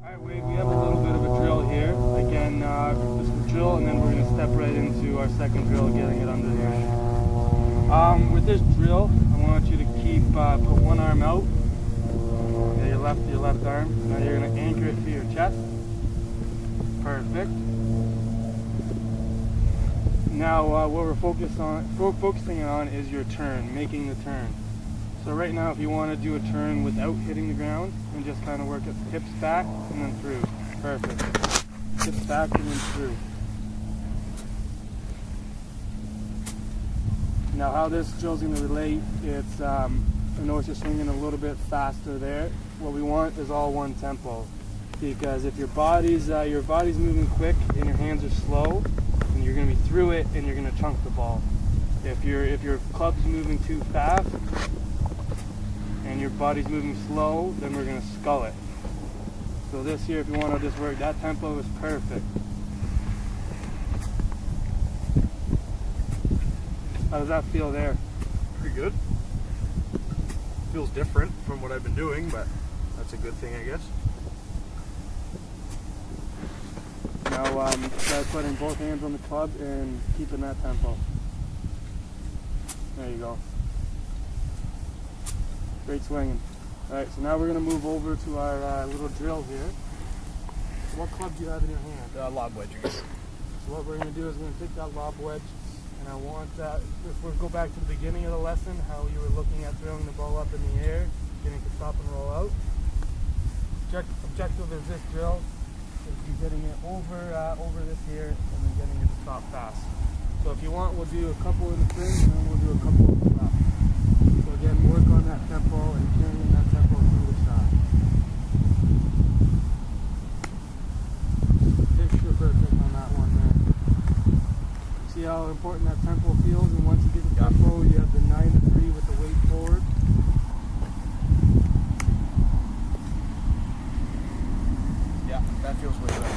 Alright, Wade, we have a little bit of a drill here. Again, this is the drill, and then we're going to step right into our second drill, getting it under there. With this drill, I want you to keep, put one arm out, your left arm. Now you're going to anchor it to your chest. Perfect. Now what we're focusing on is your turn, making the turn. So right now, if you want to do a turn without hitting the ground, and just kind of work it, hips back and then through. Perfect. Hips back and then through. Now how this drill's going to relate, it's, I notice you're swinging a little bit faster there. What we want is all one tempo. Because if your body's moving quick and your hands are slow, then you're going to be through it and you're going to chunk the ball. If your club's moving too fast, and your body's moving slow, then we're going to scull it. So this here, if you want to just work, that tempo is perfect. How does that feel there? Pretty good. Feels different from what I've been doing, but that's a good thing, I guess. Now try putting both hands on the club and keeping that tempo. There you go. Great swinging. Alright, so now we're going to move over to our little drill here. So what club do you have in your hand? Lob wedge again. So what we're going to do is we're going to take that lob wedge, and I want that, if we go back to the beginning of the lesson, how you were looking at throwing the ball up in the air, getting to stop and roll out. Objective is this drill, is you getting it over this here, and then getting it to stop fast. So if you want, we'll do a couple in the spring, and then we'll do a couple in the left. So again, work on that tempo and carrying that tempo through the shot. Picture perfect on that one there. See how important that tempo feels, and once you get the tempo, you have the 9-3 with the weight forward. Yeah, that feels way better.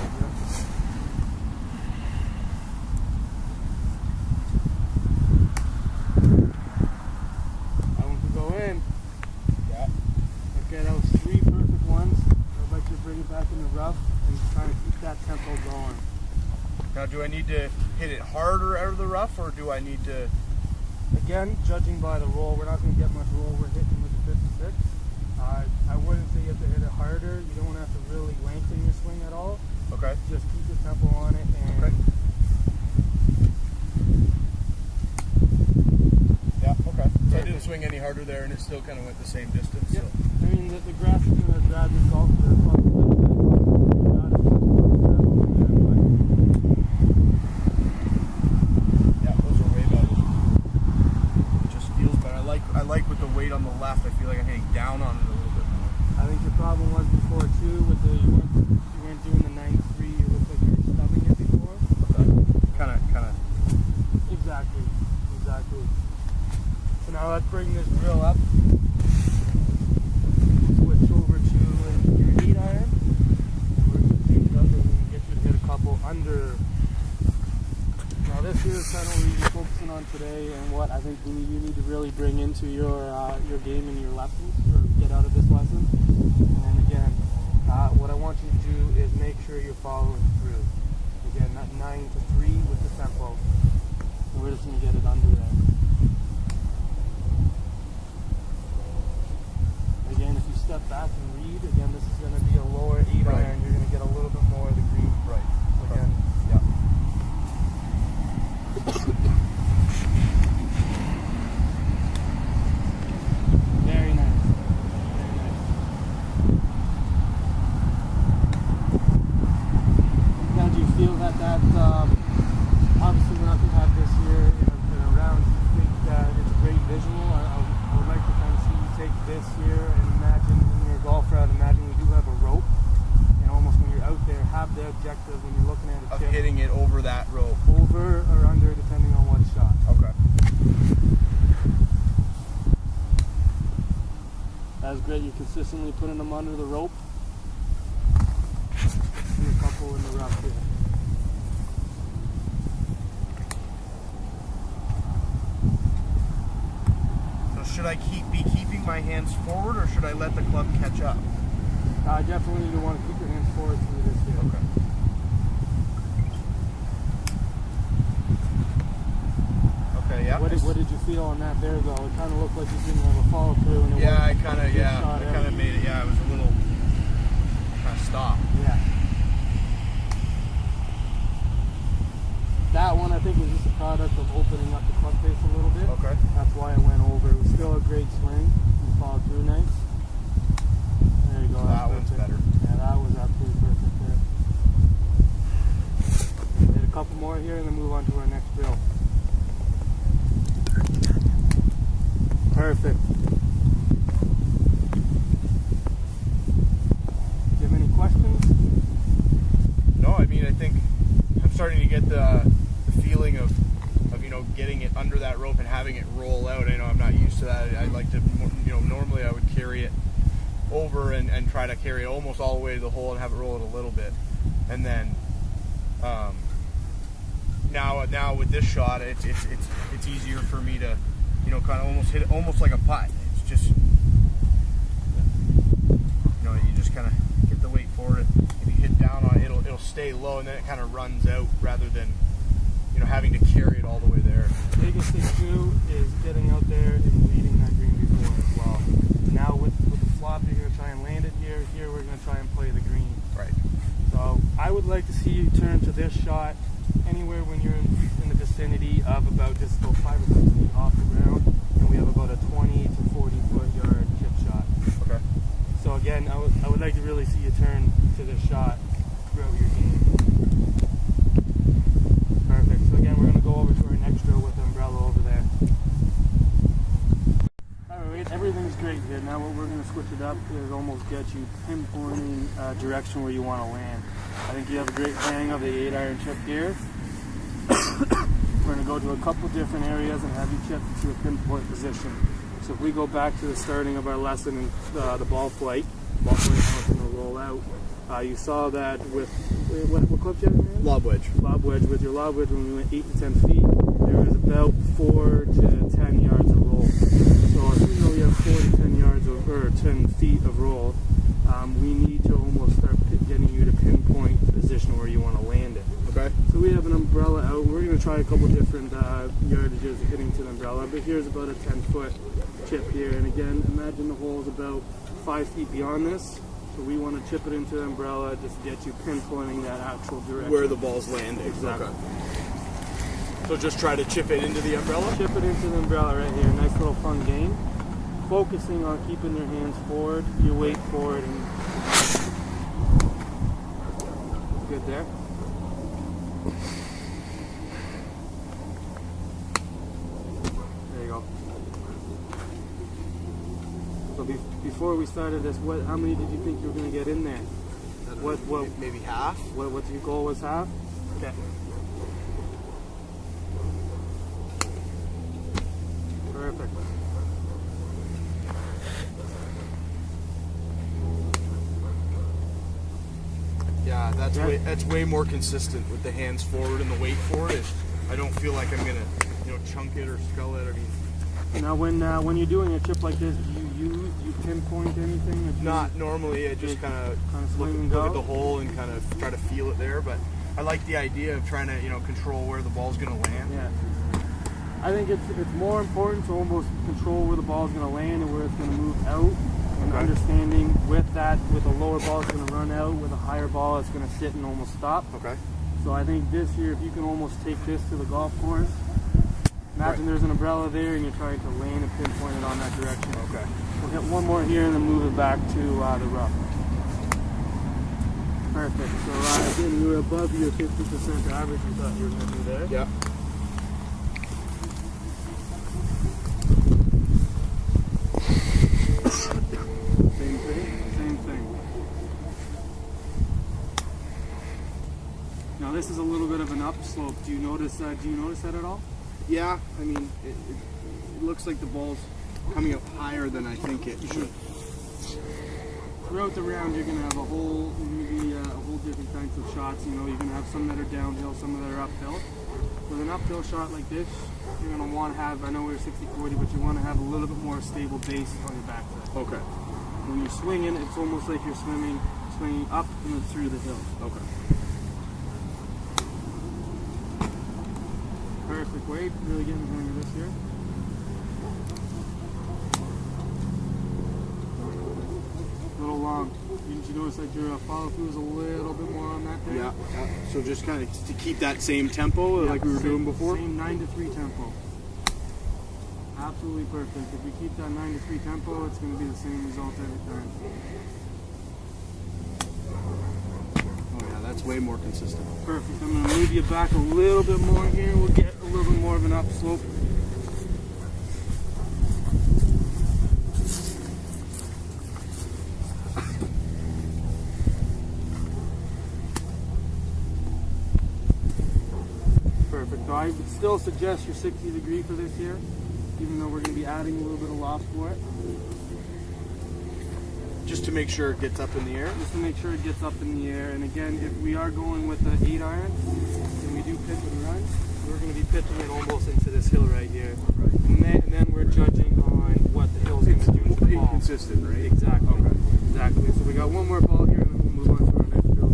Tempo going. Now, do I need to hit it harder out of the rough, or do I need to? Again, judging by the roll, we're not going to get much roll. We're hitting with the 56. I wouldn't say you have to hit it harder. You don't have to really lengthen your swing at all. Okay. Just keep the tempo on it. And okay. Yeah. Okay. So I didn't swing any harder there, and it still kind of went the same distance. Yep. So. I mean, the grass is going to grab your golf club a little bit. I like with the weight on the left, I feel like I'm hitting down on it a little bit more. I think your problem was before too, with the you weren't doing the 9-3, you looked like you were stubbing it before. Okay. Kinda. Exactly. So now let's bring this drill up. Switch over to your 8-iron. And we're going to change it up and get you to hit a couple under. Now this here is kind of what you're focusing on today, and what I think you need to really bring into your game and your lessons, or get out of this lesson. And again, what I want you to do is make sure you're following through. Again, that 9-3 with the tempo. And we're just going to get it under there. Again, if you step back and read, again, this is going to be a lower 8-iron. Right. You're going to get a little bit more of the green. Right. So again, yeah. Very nice. Now, do you feel that obviously we're not going to have this here in a round. Do you think that it's a great visual? I would like to kind of see you take this here and imagine in your golf round, imagine we do have a rope, and almost when you're out there, have the objective when you're looking at a chip. Of hitting it over that rope. Over or under, depending on what shot. Okay. That's great. You're consistently putting them under the rope. Do a couple in the rough here. So should I be keeping my hands forward, or should I let the club catch up? Definitely you want to keep your hands forward. feel on that there though? It kind of looked like you didn't have a follow through. And it I kind of made it. Yeah, it was a little kind of stop. Yeah. That one I think was just a product of opening up the club face a little bit. Okay. That's why it went over. It was still a great swing. You followed through nice. There you go. That one's better. Yeah, that was absolutely perfect there. Hit a couple more here and then move on to our next drill. Perfect. Do you have any questions? No, I mean, I think I'm starting to get the feeling of getting it under that rope and having it roll out. I know I'm not used to that. I like to, normally I would carry it over and try to carry it almost all the way to the hole and have it roll it a little bit. And then now with this shot, it's easier for me to, kind of almost hit it almost like a putt. It's just, you just kind of get the weight forward. If you hit down on it, it'll stay low, and then it kind of runs out rather than, having to carry it all the way there. The biggest thing too is getting out there and leading that green before as well. Now with the flop, you're going to try and land it here. Here we're going to try and play the green. Right. So I would like to see you turn to this shot anywhere when you're in the vicinity of about just about 5 or 6 feet off the ground, and we have about a 20 to 40 foot yard chip shot. Okay. So again, I would like to really see you turn to this shot throughout your game. Perfect. So again, we're going to go over to our next drill with the umbrella over there. Alright, everything's great here. Now what we're going to switch it up is almost get you pinpointing direction where you want to land. I think you have a great hang of the 8-iron chip here. We're going to go to a couple different areas and have you chip to a pinpoint position. So if we go back to the starting of our lesson in the ball flight now it's going to roll out. You saw that with, what club did you have? Lob wedge. Lob wedge. With your lob wedge, when we went 8 to 10 feet, there was about 4 to 10 yards of roll. So if we know you have 4 to 10 yards of, or 10 feet of roll, we need to almost start getting you to pinpoint the position where you want to land it. Okay. So we have an umbrella out. We're going to try a couple different yardages hitting to the umbrella, but here's about a 10-foot chip here. And again, imagine the hole is about 5 feet beyond this. So we want to chip it into the umbrella just to get you pinpointing that actual direction. Where the ball's landing. Exactly. Okay. So just try to chip it into the umbrella? Chip it into the umbrella right here. Nice little fun game. Focusing on keeping your hands forward, your weight forward, and good there. There you go. So before we started this, how many did you think you were going to get in there? What? Maybe half. What's your goal was half? Okay. Perfect. Yeah, that's way more consistent with the hands forward and the weight forward. I don't feel like I'm gonna, chunk it or skull it. I mean, now when you're doing a chip like this, do you pinpoint anything? Not normally. I just kind of look at the hole and kind of try to feel it there. But I like the idea of trying to control where the ball's gonna land. Yeah. I think it's more important to almost control where the ball's going to land and where it's going to move out, and understanding with a lower ball it's going to run out, with a higher ball it's going to sit and almost stop. Okay. So I think this here, if you can almost take this to the golf course, imagine there's an umbrella there and you're trying to land and pinpoint it on that direction. Okay. We'll hit one more here and then move it back to the rough. Perfect. So again, you were above your 50% average you thought you were going to do there. Yeah. Same thing. Now this is a little bit of an upslope. Do you notice that at all? Yeah. I mean, it looks like the ball's coming up higher than I think it should. Throughout the round, you're going to have a whole different kinds of shots. You're going to have some that are downhill, some that are uphill. With an uphill shot like this, you're going to want to have, I know we're 60-40, but you want to have a little bit more stable base on your backside. Okay. When you're swinging, it's almost like you're swinging up and through the hill. Okay. Perfect weight. Really getting the hang of this here. little long. Didn't you notice that your follow through is a little bit more on that there? Yeah. So just kind of to keep that same tempo like we were doing before? Same 9-3 tempo. Absolutely perfect. If we keep that 9-3 tempo, it's going to be the same result every time. Oh yeah, that's way more consistent. Perfect. I'm going to move you back a little bit more here. We'll get a little bit more of an upslope. Perfect. So I would still suggest your 60 degree for this here, even though we're going to be adding a little bit of loft for it. Just to make sure it gets up in the air? Just to make sure it gets up in the air. And again, if we are going with the 8 iron, and we do pitch and run, we're going to be pitching it almost into this hill right here. Right. And then we're judging on what the hill's going to do to the ball. Consistent, right? Exactly. Okay. Exactly. So we got one more ball here, and then we'll move on to our next hill.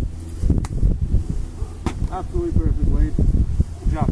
Absolutely perfect, Wade. Good job.